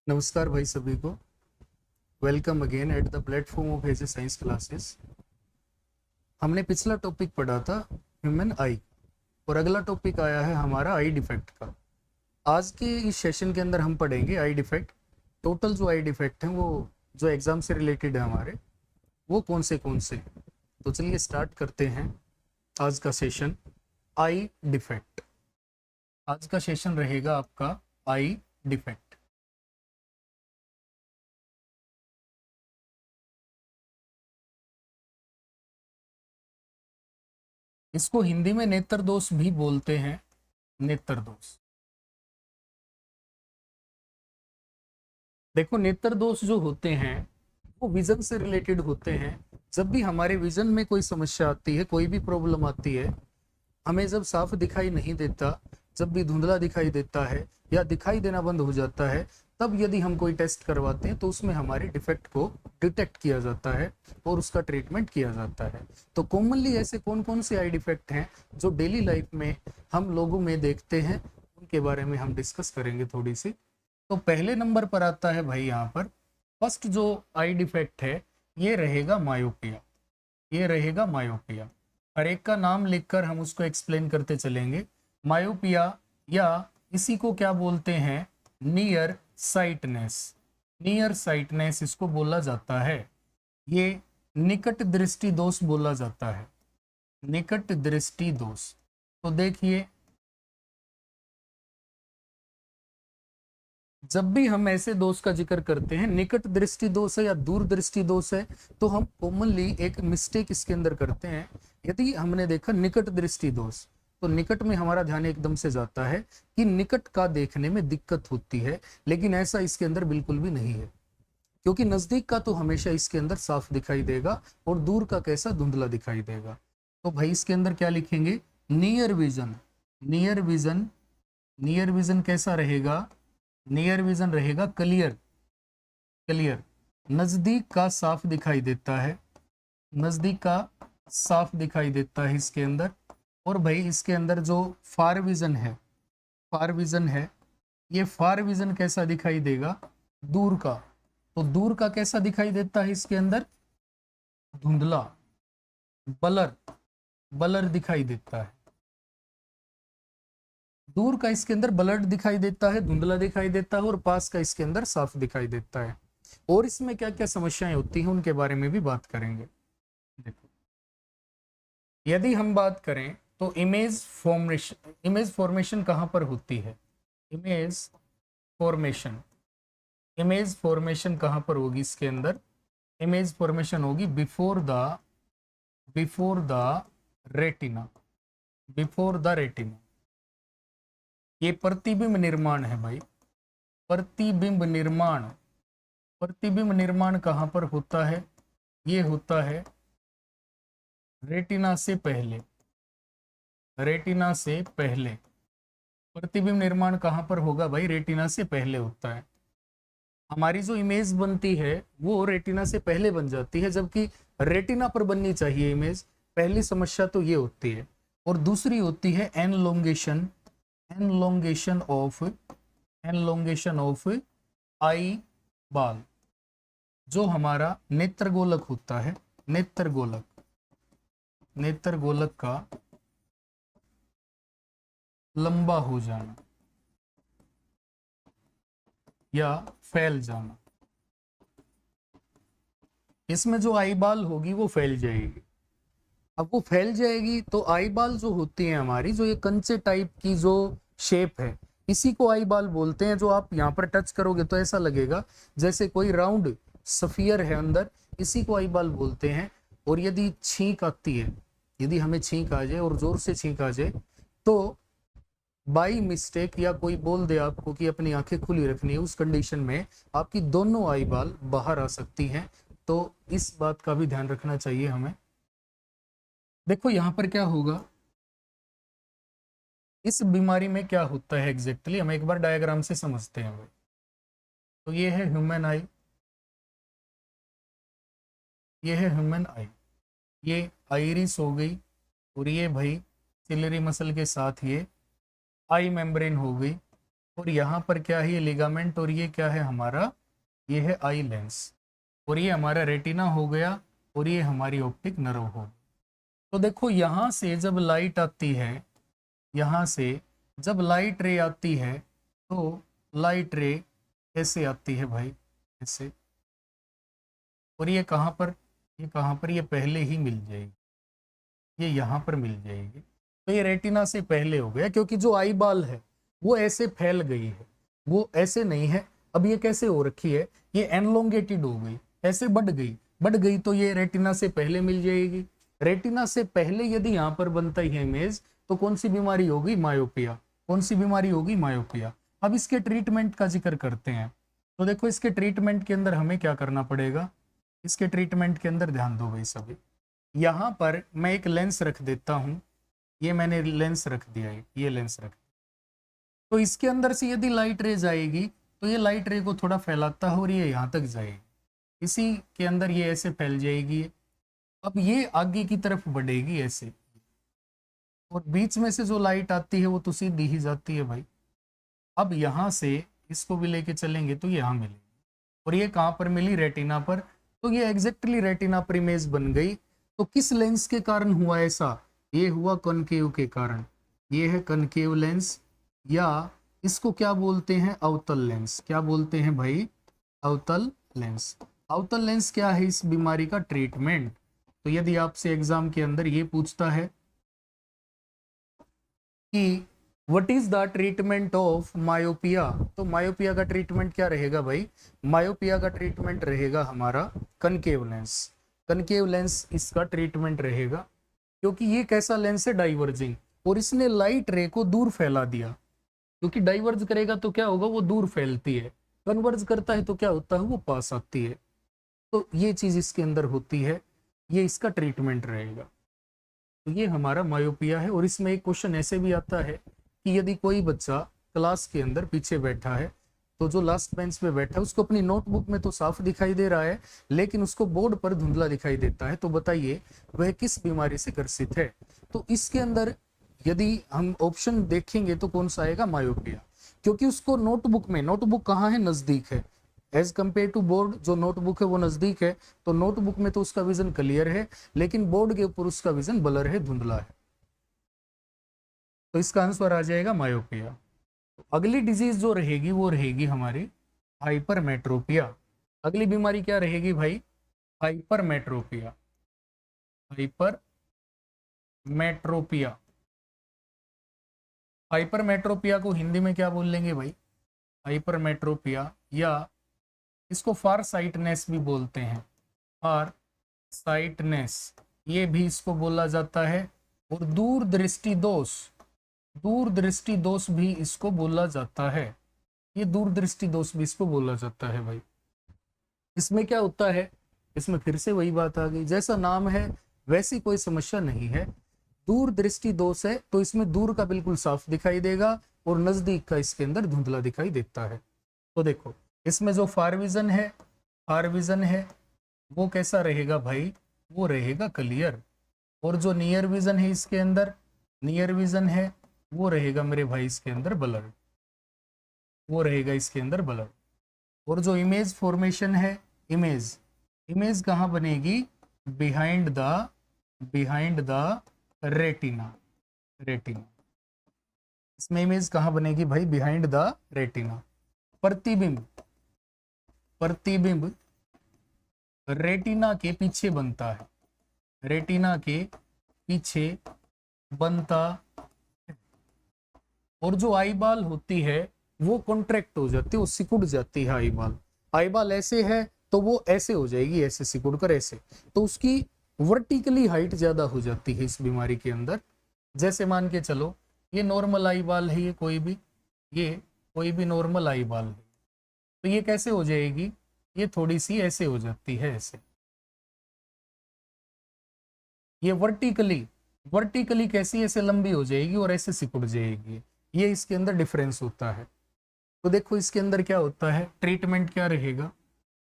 नमस्कार भाई सभी को। Welcome again at the platform of edge a science classes. हमने पिछला टॉपिक पढ़ा था ह्यूमन आई और अगला टॉपिक आया है हमारा आई डिफेक्ट का। आज के इस सेशन के अंदर हम पढ़ेंगे आई डिफेक्ट। टोटल जो आई डिफेक्ट हैं वो जो एग्जाम से रिलेटेड है हमारे, वो कौन से तो चलिए स्टार्ट करते हैं आज का सेशन। आई डिफेक्ट। आज का सेशन रहेगा आपका आई डिफेक्ट। इसको हिंदी में नेत्र दोष भी बोलते हैं, नेत्र दोष। देखो, नेत्र दोष जो होते हैं वो विजन से रिलेटेड होते हैं। जब भी हमारे विजन में कोई समस्या आती है, कोई भी प्रॉब्लम आती है, हमें जब साफ दिखाई नहीं देता, जब भी धुंधला दिखाई देता है या दिखाई देना बंद हो जाता है, तब यदि हम कोई टेस्ट करवाते हैं तो उसमें हमारे डिफेक्ट को डिटेक्ट किया जाता है और उसका ट्रीटमेंट किया जाता है। तो कॉमनली ऐसे कौन कौन से आई डिफेक्ट हैं जो डेली लाइफ में हम लोगों में देखते हैं, उनके बारे में हम डिस्कस करेंगे थोड़ी सी। तो पहले नंबर पर आता है भाई यहाँ पर फर्स्ट जो आई डिफेक्ट है, ये रहेगा मायोपिया। ये रहेगा मायोपिया। हर एक का नाम लिखकर हम उसको एक्सप्लेन करते चलेंगे। मायोपिया या इसी को क्या बोलते हैं, नियर साइटनेस। नियर साइटनेस इसको बोला जाता है। ये निकट दृष्टि दोष बोला जाता है, निकट दृष्टि दोष। तो देखिए, जब भी हम ऐसे दोष का जिक्र करते हैं, निकट दृष्टि दोष है या दूर दृष्टि दोष है, तो हम कॉमनली एक मिस्टेक इसके अंदर करते हैं। यदि हमने देखा निकट दृष्टि दोष, तो निकट में हमारा ध्यान एकदम से जाता है कि निकट का देखने में दिक्कत होती है, लेकिन ऐसा इसके अंदर बिल्कुल भी नहीं है, क्योंकि नजदीक का तो हमेशा इसके अंदर साफ दिखाई देगा और दूर का कैसा धुंधला दिखाई देगा। तो भाई इसके अंदर क्या लिखेंगे, near vision. Near vision, near vision कैसा रहेगा, नियर विजन रहेगा क्लियर। क्लियर, नजदीक का साफ दिखाई देता है, नजदीक का साफ दिखाई देता है इसके अंदर। और भाई इसके अंदर जो फार विजन है, फार विजन है, ये फार विजन कैसा दिखाई देगा, दूर का। तो दूर का कैसा दिखाई देता है इसके अंदर, धुंधला, बलर, बलर दिखाई देता है। दूर का इसके अंदर ब्लड दिखाई देता है, धुंधला दिखाई देता है, और पास का इसके अंदर साफ दिखाई देता है। और इसमें क्या क्या समस्याएं होती हैं उनके बारे में भी बात करेंगे। देखो, यदि हम बात करें तो इमेज फॉर्मेशन, इमेज फॉर्मेशन कहां पर होती है, इमेज फॉर्मेशन, इमेज फॉर्मेशन कहां पर होगी इसके अंदर, इमेज फॉर्मेशन होगी before the, before the retina, before the retina. ये प्रतिबिंब निर्माण है भाई, प्रतिबिंब निर्माण। प्रतिबिंब निर्माण कहां पर होता है, ये होता है रेटिना से पहले, रेटिना से पहले। प्रतिबिंब निर्माण कहां पर होगा भाई, रेटिना से पहले होता है। हमारी जो इमेज बनती है वो रेटिना से पहले बन जाती है, जबकि रेटिना पर बननी चाहिए इमेज। पहली समस्या तो ये होती है। और दूसरी होती है एनलोंगेशन, एनलोंगेशन ऑफ, एनलोंगेशन ऑफ आई बाल। जो हमारा नेत्र गोलक होता है, नेत्र गोलक, नेत्र गोलक का लंबा हो जाना या फैल जाना, इसमें जो आई बाल होगी वो फैल जाएगी। अब वो फैल जाएगी तो आई बाल जो होती है हमारी, जो ये कंचे टाइप की जो शेप है, इसी को आई बाल बोलते हैं। जो आप यहाँ पर टच करोगे तो ऐसा लगेगा जैसे कोई राउंड सफियर है अंदर, इसी को आई बाल बोलते हैं। और यदि छींक आती है, यदि हमें छींक आ जाए और जोर से छींक आ जाए, तो बाई मिस्टेक या कोई बोल दे आपको कि अपनी आंखें खुली रखनी है, उस कंडीशन में आपकी दोनों आई बाल बाहर आ सकती हैं। तो इस बात का भी ध्यान रखना चाहिए हमें। देखो यहाँ पर क्या होगा, इस बीमारी में क्या होता है एग्जैक्टली, हम एक बार डायग्राम से समझते हैं। तो ये है ह्यूमन आई, ये है ह्यूमन आई, ये आइरिस हो गई, और ये भाई सिलरी मसल के साथ ये आई मेम्ब्रेन हो गई, और यहाँ पर क्या है, ये लिगामेंट, और ये क्या है हमारा, ये है आई लेंस, और ये हमारा रेटिना हो गया, और ये हमारी ऑप्टिक नर्व हो। तो देखो यहाँ से जब लाइट आती है, यहाँ से जब लाइट रे आती है, तो लाइट रे ऐसे आती है भाई, ऐसे, और ये कहाँ पर, ये कहाँ पर, ये पहले ही मिल जाएगी, ये यहाँ पर मिल जाएगी। तो ये रेटिना से पहले हो गया, क्योंकि जो आई बाल है वो ऐसे फैल गई है, वो ऐसे नहीं है। अब ये कैसे हो रखी है, ये एनलोंगेटेड हो गई, ऐसे बढ़ गई, तो ये रेटिना से पहले मिल जाएगी। रेटिना से पहले यदि यहाँ पर बनता है इमेज, तो कौन सी बीमारी होगी, मायोपिया। कौन सी बीमारी होगी, मायोपिया। अब इसके ट्रीटमेंट का जिक्र करते हैं। तो देखो इसके ट्रीटमेंट के अंदर हमें क्या करना पड़ेगा, इसके ट्रीटमेंट के अंदर ध्यान दो भाई सभी। यहाँ पर मैं एक लेंस रख देता हूँ, ये मैंने लेंस रख दिया है, ये लेंस रख, तो इसके अंदर से यदि लाइट रे जाएगी, तो ये लाइट रे को थोड़ा फैलाता है और ये यहाँ तक जाएगी, इसी के अंदर ये ऐसे फैल जाएगी। अब ये आगे की तरफ बढ़ेगी ऐसे, और बीच में से जो लाइट आती है वो तो सीधी ही जाती है भाई। अब यहाँ से इसको भी लेके चलेंगे तो यहाँ मिलेगी, और ये कहाँ पर मिली, रेटिना पर। तो ये एग्जैक्टली रेटिना पर इमेज बन गई। तो किस लेंस के कारण हुआ ऐसा, ये हुआ कॉनकेव के कारण, ये है कॉनकेव लेंस, या इसको क्या बोलते हैं, अवतल लेंस। क्या बोलते हैं भाई, अवतल लेंस। अवतल लेंस क्या है इस बीमारी का ट्रीटमेंट। तो यदि आपसे एग्जाम के अंदर ये पूछता है कि what is the treatment of myopia, तो मायोपिया का ट्रीटमेंट क्या रहेगा भाई, मायोपिया का ट्रीटमेंट रहेगा हमारा कनकेव लेंस। कनकेव लेंस इसका ट्रीटमेंट रहेगा, क्योंकि ये कैसा लेंस है, डाइवर्जिंग, और इसने लाइट रे को दूर फैला दिया। क्योंकि डाइवर्ज करेगा तो क्या होगा, वो दूर फैलती है, कन्वर्ज करता है तो क्या होता है, वो पास आती है। तो ये चीज इसके अंदर होती है, ये इसका ट्रीटमेंट रहेगा। तो ये हमारा मायोपिया है। और इसमें एक क्वेश्चन ऐसे भी आता है कि यदि कोई बच्चा क्लास के अंदर पीछे बैठा है, तो जो लास्ट बेंच पे बैठा है उसको अपनी नोटबुक में तो साफ दिखाई दे रहा है, लेकिन उसको बोर्ड पर धुंधला दिखाई देता है, तो बताइए वह किस बीमारी से ग्रसित है। तो इसके अंदर यदि हम ऑप्शन देखेंगे तो कौन सा आएगा, मायोपिया। क्योंकि उसको नोटबुक में, नोटबुक कहाँ है, नजदीक है, एज कंपेयर टू बोर्ड जो नोटबुक है वो नजदीक है, तो नोटबुक में तो उसका विजन क्लियर है, लेकिन बोर्ड के ऊपर उसका विजन ब्लर है, धुंधला है। तो इसका आंसर आ जाएगा मायोपिया। तो अगली डिजीज जो रहेगी वो रहेगी हमारी हाइपरमेट्रोपिया। अगली बीमारी क्या रहेगी भाई, हाइपरमेट्रोपिया। हाइपरमेट्रोपिया, हाइपरमेट्रोपिया को हिंदी में क्या बोल लेंगे भाई, हाइपरमेट्रोपिया, या इसको फार साइटनेस भी बोलते हैं, फार साइटनेस ये भी इसको बोला जाता है। और दूर दृष्टि दोष, दूर दृष्टि दोष भी इसको बोला जाता है, ये दूर दृष्टि दोष भी इसको बोला जाता है भाई। इसमें क्या होता है, इसमें फिर से वही बात आ गई, जैसा नाम है वैसी कोई समस्या नहीं है। दूर दृष्टि दोष है तो इसमें दूर का बिल्कुल साफ दिखाई देगा, और नजदीक का इसके अंदर धुंधला दिखाई देता है। तो देखो इसमें जो फार विजन है, फार विजन है वो कैसा रहेगा भाई, वो रहेगा क्लियर। और जो नियर विजन है इसके अंदर, नियर विजन है वो रहेगा मेरे भाई इसके अंदर ब्लर, वो रहेगा इसके अंदर ब्लर। और जो इमेज फॉर्मेशन है, इमेज, इमेज कहाँ बनेगी, बिहाइंड द रेटिना, रेटिना। इसमें इमेज कहाँ बनेगी भाई, बिहाइंड द रेटिना। प्रतिबिंब, प्रतिबिंब रेटिना के पीछे बनता है, रेटिना के पीछे बनता है। और जो आई बाल होती है वो कॉन्ट्रैक्ट हो जाती है, वो सिकुड़ जाती है आई बाल। आई बाल ऐसे है तो वो ऐसे हो जाएगी, ऐसे सिकुड़ कर ऐसे, तो उसकी वर्टिकली हाइट ज्यादा हो जाती है इस बीमारी के अंदर। जैसे मान के चलो ये नॉर्मल आई बाल है, ये कोई भी नॉर्मल आई बाल है, तो ये कैसे हो जाएगी, ये थोड़ी सी ऐसे हो जाती है, ऐसे। ये वर्टिकली, वर्टिकली कैसी ऐसे लंबी हो जाएगी और ऐसे सिकुड़ जाएगी, ये इसके अंदर डिफरेंस होता है। तो देखो इसके अंदर क्या होता है, ट्रीटमेंट क्या रहेगा।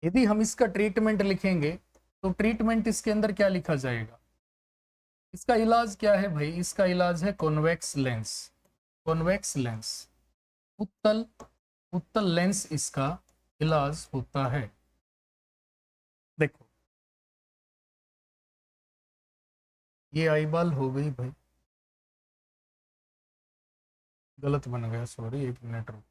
यदि हम इसका ट्रीटमेंट लिखेंगे तो ट्रीटमेंट इसके अंदर क्या लिखा जाएगा, इसका इलाज क्या है भाई, इसका इलाज है कॉन्वेक्स लेंस, कॉन्वेक्स लेंस। उत्तल उत्तल लेंस इसका इलाज होता है। देखो ये आईबॉल हो गई भाई, गलत बन गया, सॉरी, 1 मिनट रुको।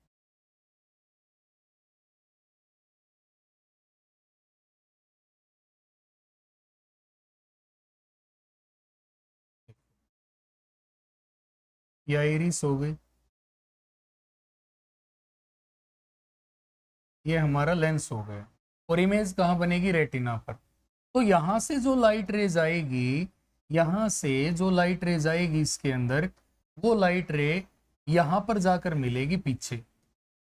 ये आइरिस हो गई, ये हमारा लेंस हो गया, और इमेज कहाँ बनेगी, रेटिना पर। तो यहाँ से जो लाइट रेज आएगी, यहाँ से जो लाइट रेज आएगी इसके अंदर, वो लाइट रे यहाँ पर जाकर मिलेगी पीछे।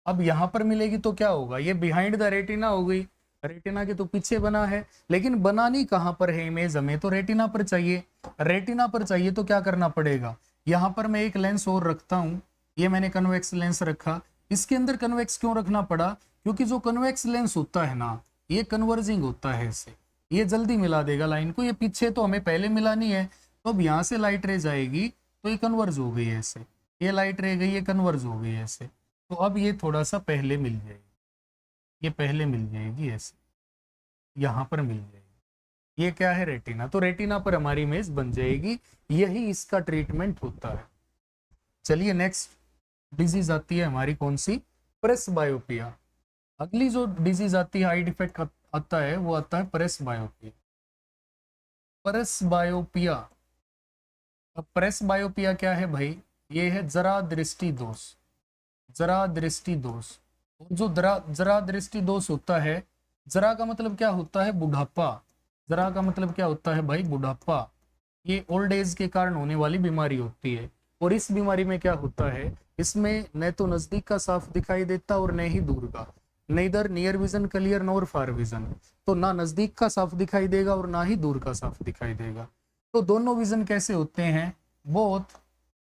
अब यहाँ पर मिलेगी तो क्या होगा, ये बिहाइंड द रेटिना हो गई, रेटिना के तो पीछे बना है, लेकिन बनानी कहाँ पर है इमेज, हमें तो रेटिना पर चाहिए। रेटिना पर चाहिए तो क्या करना पड़ेगा, यहाँ पर मैं एक लेंस और रखता हूँ, ये मैंने कन्वेक्स लेंस रखा। इसके अंदर कन्वेक्स क्यों रखना पड़ा, क्योंकि जो कन्वेक्स लेंस होता है ना, ये कन्वर्जिंग होता है इससे, ये जल्दी मिला देगा लाइन को, ये पीछे तो हमें पहले मिलानी है। तो अब यहाँ से लाइट रे जाएगी तो ये कन्वर्ज हो गई है ऐसे, ये लाइट रे गई, ये कन्वर्ज हो गई है ऐसे। तो अब ये थोड़ा सा पहले मिल जाएगी, ये पहले मिल जाएगी ऐसे, यहाँ पर मिल जाएगी, ये क्या है, रेटिना। तो रेटिना पर हमारी इमेज बन जाएगी, यही इसका ट्रीटमेंट होता है। चलिए नेक्स्ट डिजीज आती है हमारी, कौन सी, प्रेस बायोपिया। अगली जो डिजीज आती है, आई डिफेक्ट आता है, वो आता है प्रेस बायोपिया। प्रेस बायोपिया, अब प्रेस बायोपिया क्या है भाई, ये है जरा दृष्टि दोष, जरा दृष्टि दोष। जो जरा दृष्टि दोष होता है, जरा का मतलब क्या होता है, बुढ़ापा, जरा का मतलब क्या होता है भाई, बुढ़ापा। ये ओल्ड एज के कारण होने वाली बीमारी होती है, और इस बीमारी में क्या होता है, इसमें न तो नजदीक का साफ दिखाई देता और न ही दूर का, neither near vision clear nor far vision. तो ना नजदीक का साफ दिखाई देगा और ना ही दूर का साफ दिखाई देगा। तो दोनों विजन कैसे होते हैं, both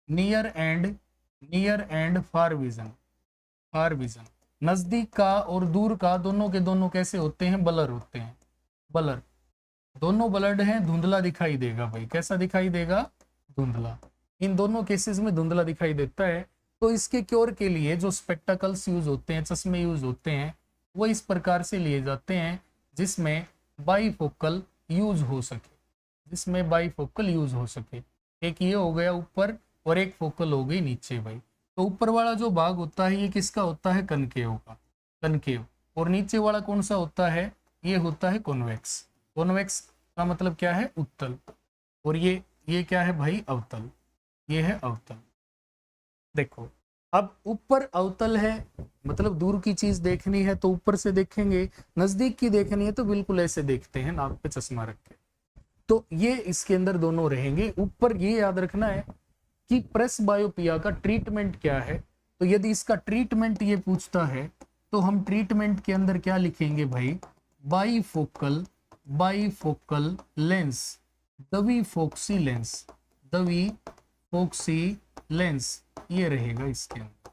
near and far vision, far vision, नजदीक का और दूर का दोनों के दोनों कैसे होते हैं, बलर होते हैं, बलर, दोनों ब्लड हैं, धुंधला दिखाई देगा भाई, कैसा दिखाई देगा, धुंधला, इन दोनों केसेस में धुंधला दिखाई देता है। तो इसके क्योर के लिए जो स्पेक्टाकल्स यूज होते हैं, चश्मे यूज होते हैं, वो इस प्रकार से लिए जाते हैं जिसमें बाईफोकल यूज हो सके, जिसमें बाईफोकल यूज हो सके। एक ये हो गया ऊपर, और एक फोकल हो गई नीचे भाई। तो ऊपर वाला जो भाग होता है ये किसका होता है, कनकेव का, कनकेव, और नीचे वाला कौन सा होता है, ये होता है कॉन्वेक्स। कॉन्वेक्स का मतलब क्या है, उत्तल, और ये क्या है भाई, अवतल, ये है अवतल। देखो अब ऊपर अवतल है, मतलब दूर की चीज देखनी है तो ऊपर से देखेंगे, नजदीक की देखनी है तो बिल्कुल ऐसे देखते हैं, नाक पे चश्मा रख के। तो ये इसके अंदर दोनों रहेंगे। ऊपर ये याद रखना है कि प्रेस बायोपिया का ट्रीटमेंट क्या है। तो यदि इसका ट्रीटमेंट ये पूछता है तो हम ट्रीटमेंट के अंदर क्या लिखेंगे भाई, बाईफोकल, बाईफोकल लेंस, दवी फोक्सी लेंस, दवी फोक्सी लेंस, ये रहेगा इसके अंदर,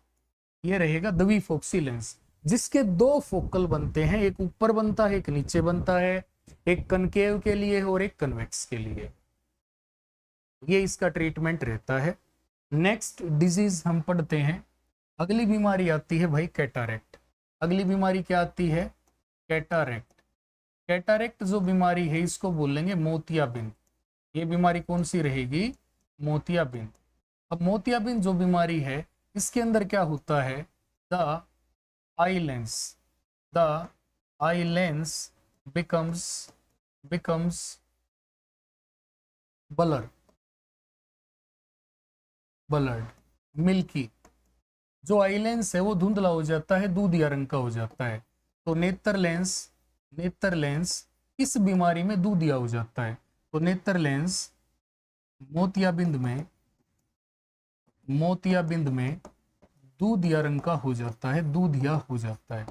ये रहेगा दवी फोक्सी लेंस, जिसके दो फोकल बनते हैं, एक ऊपर बनता है एक नीचे बनता है, एक कनकेव के लिए और एक कन्वेक्स के लिए। ये इसका ट्रीटमेंट रहता है। नेक्स्ट डिजीज हम पढ़ते हैं, अगली बीमारी आती है भाई कैटारेक्ट। अगली बीमारी क्या आती है, कैटारेक्ट। कैटारेक्ट जो बीमारी है इसको बोलेंगे मोतियाबिंद। ये बीमारी कौन सी रहेगी, मोतियाबिंद। अब मोतियाबिंद जो बीमारी है इसके अंदर क्या होता है, the eye lens, the eye lens becomes blur, blood, milky. जो आई लेंस है वो धुंधला हो जाता है, दूधिया रंग का हो जाता है। तो नेत्र लेंस, नेत्र लेंस इस बीमारी में दूधिया हो जाता है। तो नेत्र लेंस मोतियाबिंद में, मोतियाबिंद में दूधिया रंग का हो जाता है, दूधिया हो जाता है।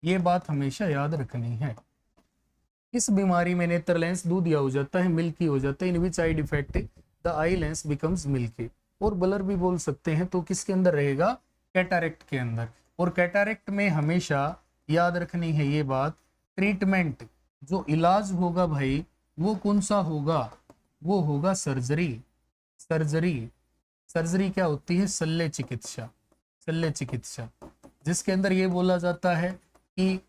ये बात हमेशा याद रखनी है। इस बीमारी में नेत्र लेंस दूधिया हो जाता है, मिल्की हो जाता है। In which eye defect the eye lens becomes milky, और ब्लर भी बोल सकते हैं। तो किसके अंदर रहेगा, कैटारेक्ट के अंदर। और कैटारेक्ट में हमेशा याद रखनी है ये बात, ट्रीटमेंट जो इलाज होगा भाई वो कौन सा होगा, वो होगा सर्जरी, सर्जरी। सर्जरी क्या होती है? शल्य चिकित्सा। शल्य चिकित्सा जिसके अंदर ये बोला जाता है कि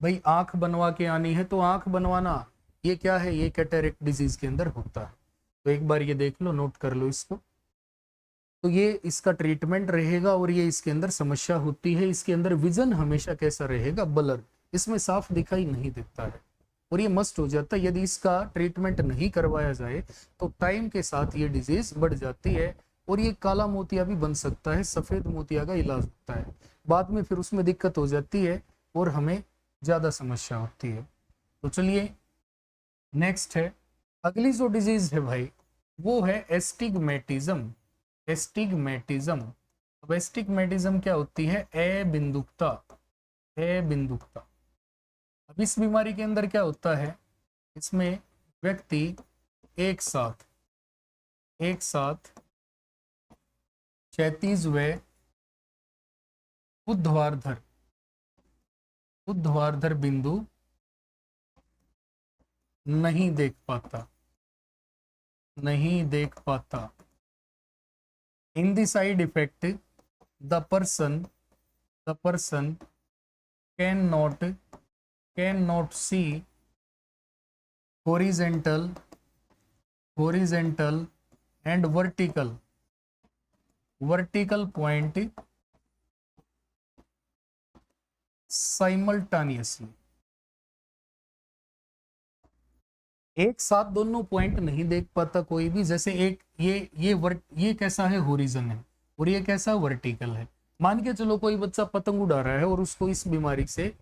भाई आंख बनवा के आनी है तो आंख बनवाना, ये क्या है? ये कैटरेक्ट डिजीज के अंदर होता है। तो एक बार ये देख लो, नोट कर लो इसको। तो ये इसका ट्रीटमेंट रहेगा और ये इसके अंदर समस्या होती है। इसके अंदर विजन हमेशा कैसा रहेगा? ब्लर, इसमें साफ दिखाई नहीं देता है और ये मस्ट हो जाता है। यदि इसका ट्रीटमेंट नहीं करवाया जाए तो टाइम के साथ ये डिजीज बढ़ जाती है और ये काला मोतिया भी बन सकता है। सफेद मोतिया का इलाज होता है, बाद में फिर उसमें दिक्कत हो जाती है और हमें ज्यादा समस्या होती है। तो चलिए नेक्स्ट है, अगली जो डिजीज है भाई वो है एस्टिग्मेटिज्म। एस्टिग्मेटिज्म, अब एस्टिग्मेटिज्म क्या होती है? अबिंदुकता। अबिंदुकता, अब इस बीमारी के अंदर क्या होता है? इसमें व्यक्ति एक साथ क्षैतिज व ऊर्ध्वाधर बिंदु नहीं देख पाता। In the side effect, the person cannot see horizontal and vertical point simultaneously। एक साथ दोनों पॉइंट नहीं देख पाता कोई भी। जैसे एक ये कैसा है? होरिजन है और ये कैसा? वर्टिकल है। मान के चलो कोई बच्चा पतंग उड़ा रहा है और उसको इस बीमारी से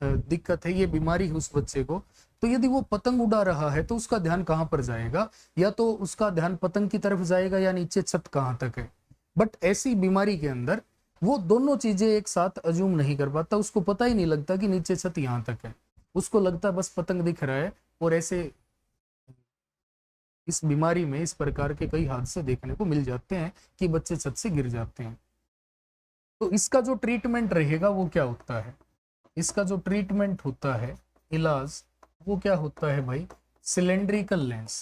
दिक्कत है, ये बीमारी है उस बच्चे को, तो यदि वो पतंग उड़ा रहा है तो उसका ध्यान कहाँ पर जाएगा? या तो उसका ध्यान पतंग की तरफ जाएगा या नीचे छत कहाँ तक है। बट ऐसी बीमारी के अंदर वो दोनों चीजें एक साथ अज्यूम नहीं कर पाता, उसको पता ही नहीं लगता कि नीचे छत यहाँ तक है, उसको लगता है बस पतंग दिख रहा है। और ऐसे इस बीमारी में इस प्रकार के कई हादसे देखने को मिल जाते हैं कि बच्चे छत से गिर जाते हैं। तो इसका जो ट्रीटमेंट रहेगा वो क्या होता है? इसका जो ट्रीटमेंट होता है, इलाज, वो क्या होता है भाई? Cylindrical lens.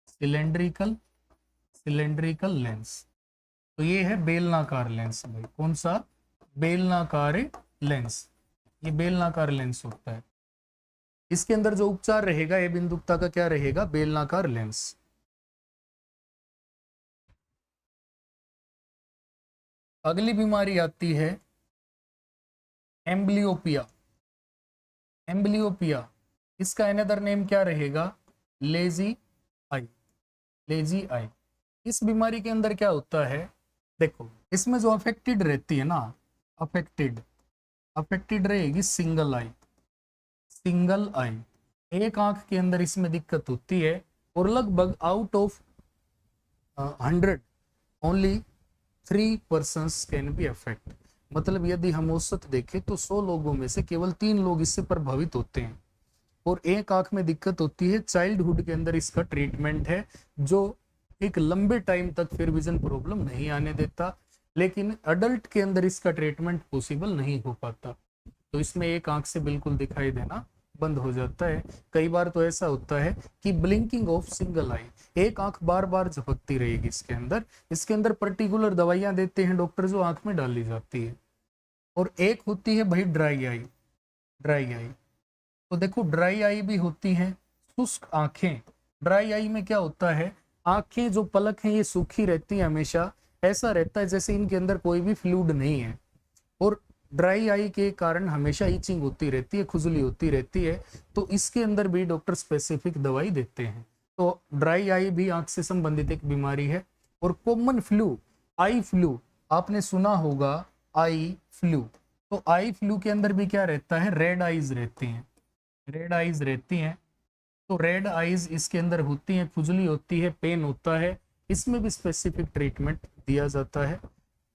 सिलेंड्रिकल लेंस, तो ये है बेलनाकार लेंस भाई। कौन सा? बेलनाकार लेंस। ये बेलनाकार लेंस होता है। इसके अंदर जो उपचार रहेगा ये बिंदुकता का क्या रहेगा? बेलनाकार लेंस। अगली बीमारी आती है एम्ब्लियोपिया। एम्ब्लियोपिया, इसका अनदर नेम क्या रहेगा? Lazy I. Lazy I. इस बीमारी के अंदर क्या होता है? देखो इसमें जो अफेक्टेड रहती है ना, अफेक्टेड रहेगी सिंगल आई। एक आंख के अंदर इसमें दिक्कत होती है और लगभग out of 100 only 3 persons can be affect. मतलब यदि हम औसत देखें तो 100 लोगों में से केवल 3 लोग इससे प्रभावित होते हैं और एक आंख में दिक्कत होती है। चाइल्डहुड के अंदर इसका ट्रीटमेंट है जो एक लंबे टाइम तक फिर विजन प्रॉब्लम नहीं आने देता, लेकिन अडल्ट के अंदर इसका ट्रीटमेंट पॉसिबल नहीं हो पाता। तो इसमें एक आंख से बिल्कुल दिखाई देना बंद हो जाता है। कई बार तो ऐसा होता है कि ब्लिंकिंग ऑफ सिंगल आई, एक आंख बार बार झपकती रहेगी। इसके अंदर पर्टिकुलर दवाइयां देते हैं डॉक्टर जो आंख में डाली जाती है। और एक होती है भाई ड्राई आई। तो देखो ड्राई आई भी होती है, शुष्क आंखें। ड्राई आई में क्या होता है? आंखें जो पलक हैं ये सूखी रहती है हमेशा, ऐसा रहता है जैसे इनके अंदर कोई भी फ्लूइड नहीं है। और ड्राई आई के कारण हमेशा ईचिंग होती रहती है, खुजली होती रहती है। तो इसके अंदर भी डॉक्टर स्पेसिफिक दवाई देते हैं। तो ड्राई आई भी आंख से संबंधित एक बीमारी है। और कॉमन फ्लू, आई फ्लू, आपने सुना होगा आई फ्लू। तो आई फ्लू के अंदर भी क्या रहता है? रेड आईज रहती हैं। तो रेड आईज इसके अंदर होती हैं, खुजली होती है, पेन होता है। इसमें भी स्पेसिफिक ट्रीटमेंट दिया जाता है।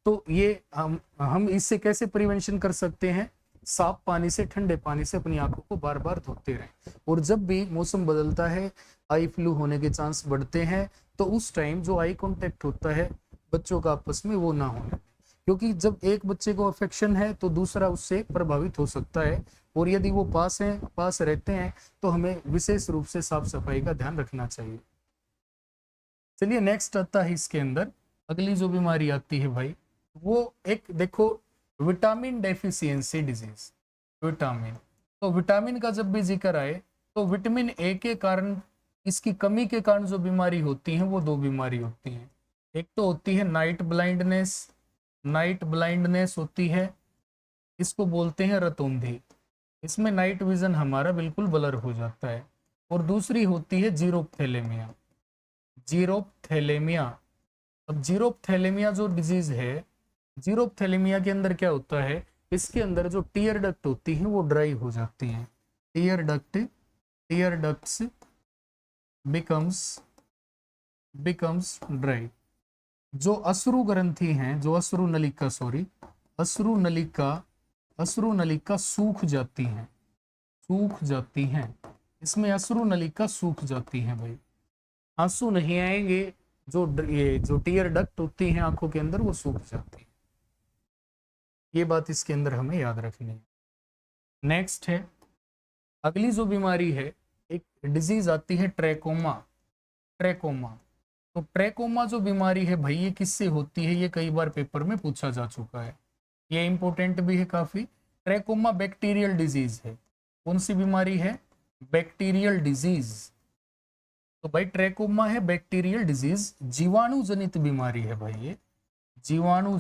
तो ये हम इससे कैसे प्रिवेंशन कर सकते हैं? साफ पानी से, ठंडे पानी से अपनी आंखों को बार बार धोते रहें। और जब भी मौसम बदलता है, आई फ्लू होने के चांस बढ़ते हैं, तो उस टाइम जो आई कांटेक्ट होता है बच्चों का आपस में वो ना होने, क्योंकि जब एक बच्चे को अफेक्शन है तो दूसरा उससे प्रभावित हो सकता है। और यदि वो पास रहते हैं तो हमें विशेष रूप से साफ सफाई का ध्यान रखना चाहिए। चलिए नेक्स्ट आता है इसके अंदर अगली जो बीमारी आती है भाई वो एक देखो विटामिन डेफिशिएंसी डिजीज। विटामिन, तो विटामिन का जब भी जिक्र आए तो विटामिन ए के कारण, इसकी कमी के कारण जो बीमारी होती है वो दो बीमारी होती है। एक तो होती है नाइट ब्लाइंडनेस, नाइट ब्लाइंडनेस होती है, इसको बोलते हैं रतौंधी, इसमें नाइट विजन हमारा बिल्कुल ब्लर हो जाता है। और दूसरी होती है जीरोप्थेलेमिया, जीरोप्थेलेमिया। अब जीरोप्थेलेमिया जो डिजीज है, जीरोप्थेलेमिया के अंदर क्या होता है, इसके अंदर जो टीयर डक्ट होती है वो ड्राई हो जाती हैं। Tear ducts becomes dry. जो अश्रु ग्रंथि हैं, जो अश्रु नलिका सूख जाती हैं, इसमें अश्रु नलिका सूख जाती है भाई, आंसू नहीं आएंगे, जो टीयर डक्ट होती हैं आंखों के अंदर वो सूख जाती है। ये बात इसके अंदर हमें याद रखनी है। नेक्स्ट है, अगली जो बीमारी है, एक डिजीज आती है ट्रैकोमा। तो ट्रैकोमा जो बीमारी है भाई ये किससे होती है, ये कई बार पेपर में पूछा जा चुका है, ये इंपॉर्टेंट भी है काफी। ट्रैकोमा बैक्टीरियल डिजीज है। कौन सी बीमारी है, बैक्टीरियल डिजीज। तो भाई ट्रैकोमा है बैक्टीरियल डिजीज, जीवाणु जनित बीमारी है भाई, ये जीवाणु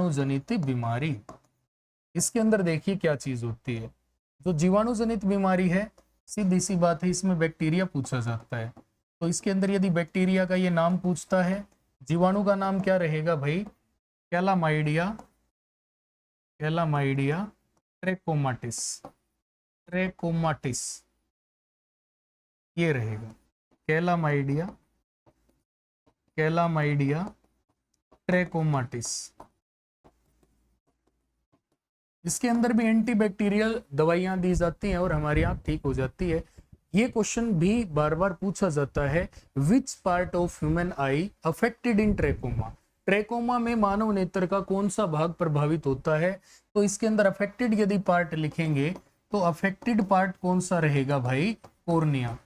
जनित बीमारी। इसके अंदर देखिए क्या चीज होती है, जो जीवाणु जनित बीमारी है सीधी सी बात है, इसमें बैक्टीरिया पूछा जाता है। तो इसके अंदर यदि बैक्टीरिया का ये नाम पूछता है, जीवाणु का नाम क्या रहेगा भाई, कैलामाइडिया ट्रैकोमाटिस ये रहेगा, कैलामाइडिया ट्रैकोमाटिस। इसके अंदर भी एंटीबैक्टीरियल दवाइयां दी जाती हैं और हमारी आंख ठीक हो जाती है। ये क्वेश्चन भी बार बार पूछा जाता है, which part of human I affected in trachoma. Trachoma में मानव नेत्र का कौन सा भाग प्रभावित होता है, तो इसके अंदर अफेक्टेड यदि पार्ट लिखेंगे तो अफेक्टेड पार्ट कौन सा रहेगा भाई, कॉर्निया।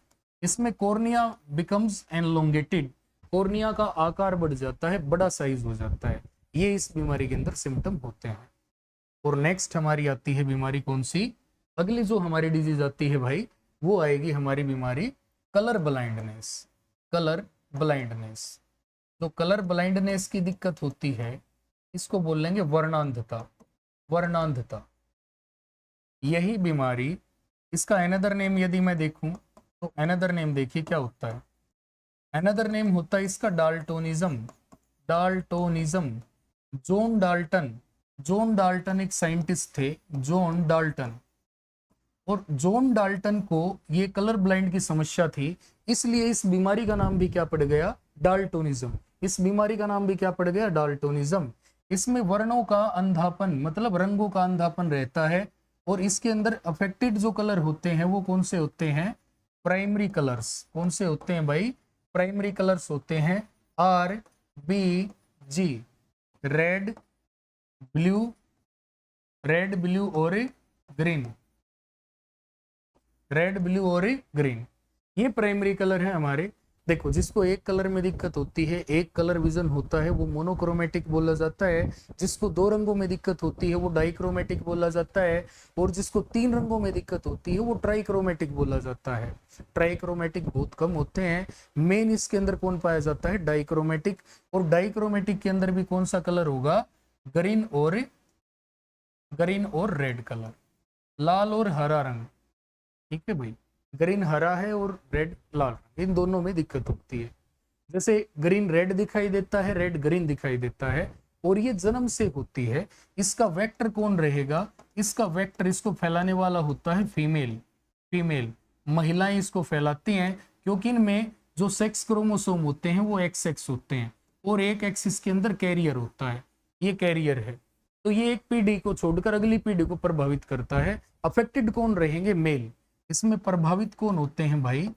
इसमें कॉर्निया बिकम्स एनलोंगेटेड, कॉर्निया का आकार बढ़ जाता है, बड़ा साइज हो जाता है। ये इस बीमारी के अंदर सिम्टम होते हैं। और नेक्स्ट हमारी आती है बीमारी कौन सी, अगली जो हमारी डिजीज आती है भाई वो आएगी हमारी बीमारी कलर ब्लाइंडनेस। तो कलर ब्लाइंडनेस की दिक्कत होती है, इसको बोल लेंगे वर्णांधता। यही बीमारी, इसका अनदर नेम यदि मैं देखूं तो अनदर नेम देखिए क्या होता है, अनदर नेम होता है इसका डाल्टोनिज्म। जॉन डाल्टन एक साइंटिस्ट थे, जॉन डाल्टन, और जॉन डाल्टन को ये कलर ब्लाइंड की समस्या थी, इसलिए इस बीमारी का नाम भी क्या पड़ गया, डाल्टोनिज्म। इस बीमारी का नाम भी क्या पड़ गया, डाल्टोनिज्म। इसमें वर्णों का अंधापन मतलब रंगों का अंधापन रहता है, और इसके अंदर अफेक्टेड जो कलर होते हैं वो कौन से होते हैं, प्राइमरी कलर्स। कौन से होते हैं भाई, प्राइमरी कलर्स होते हैं RBG, रेड ब्लू और ग्रीन। ये प्राइमरी कलर है हमारे। देखो जिसको एक कलर में दिक्कत होती है, एक कलर विजन होता है, वो मोनोक्रोमेटिक बोला जाता है। जिसको दो रंगों में दिक्कत होती है वो डाइक्रोमेटिक बोला जाता है, और जिसको तीन रंगों में दिक्कत होती है वो ट्राइक्रोमेटिक बोला जाता है। ट्राइक्रोमेटिक बहुत कम होते हैं, मेन इसके अंदर कौन पाया जाता है, डाइक्रोमेटिक। और डाइक्रोमेटिक के अंदर भी कौन सा कलर होगा, ग्रीन और रेड कलर, लाल और हरा रंग। ठीक है भाई, ग्रीन हरा है और रेड लाल, इन दोनों में दिक्कत होती है। जैसे ग्रीन रेड दिखाई देता है, रेड ग्रीन दिखाई देता है, और ये जन्म से होती है। इसका वेक्टर कौन रहेगा, इसका वेक्टर, इसको फैलाने वाला होता है फीमेल। महिलाएं इसको फैलाती हैं, क्योंकि इनमें जो सेक्स क्रोमोसोम होते हैं वो XX होते हैं, और एक X इसके अंदर कैरियर होता है, ये कैरियर है। तो ये एक पीढ़ी को छोड़कर अगली पीढ़ी को प्रभावित करता है। अफेक्टेड कौन रहेंगे, मेल। इसमें प्रभावित कौन होते हैं भाई,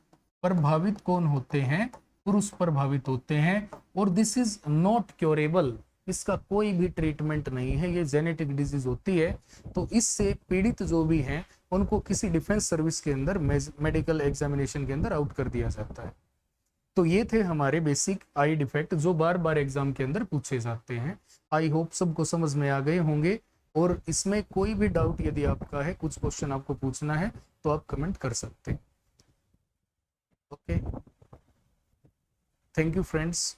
प्रभावित कौन होते हैं, पुरुष प्रभावित होते हैं। और दिस इज नॉट क्योरेबल, इसका कोई भी ट्रीटमेंट नहीं है, ये जेनेटिक डिजीज होती है। तो इससे पीड़ित जो भी हैं उनको किसी डिफेंस सर्विस के अंदर मेडिकल एग्जामिनेशन के अंदर आउट कर दिया जाता है। तो ये थे हमारे बेसिक आई डिफेक्ट जो बार बार एग्जाम के अंदर पूछे जाते हैं। आई होप सबको समझ में आ गए होंगे, और इसमें कोई भी डाउट यदि आपका है, कुछ क्वेश्चन आपको पूछना है, तो आप कमेंट कर सकते हैं। Okay, thank you friends.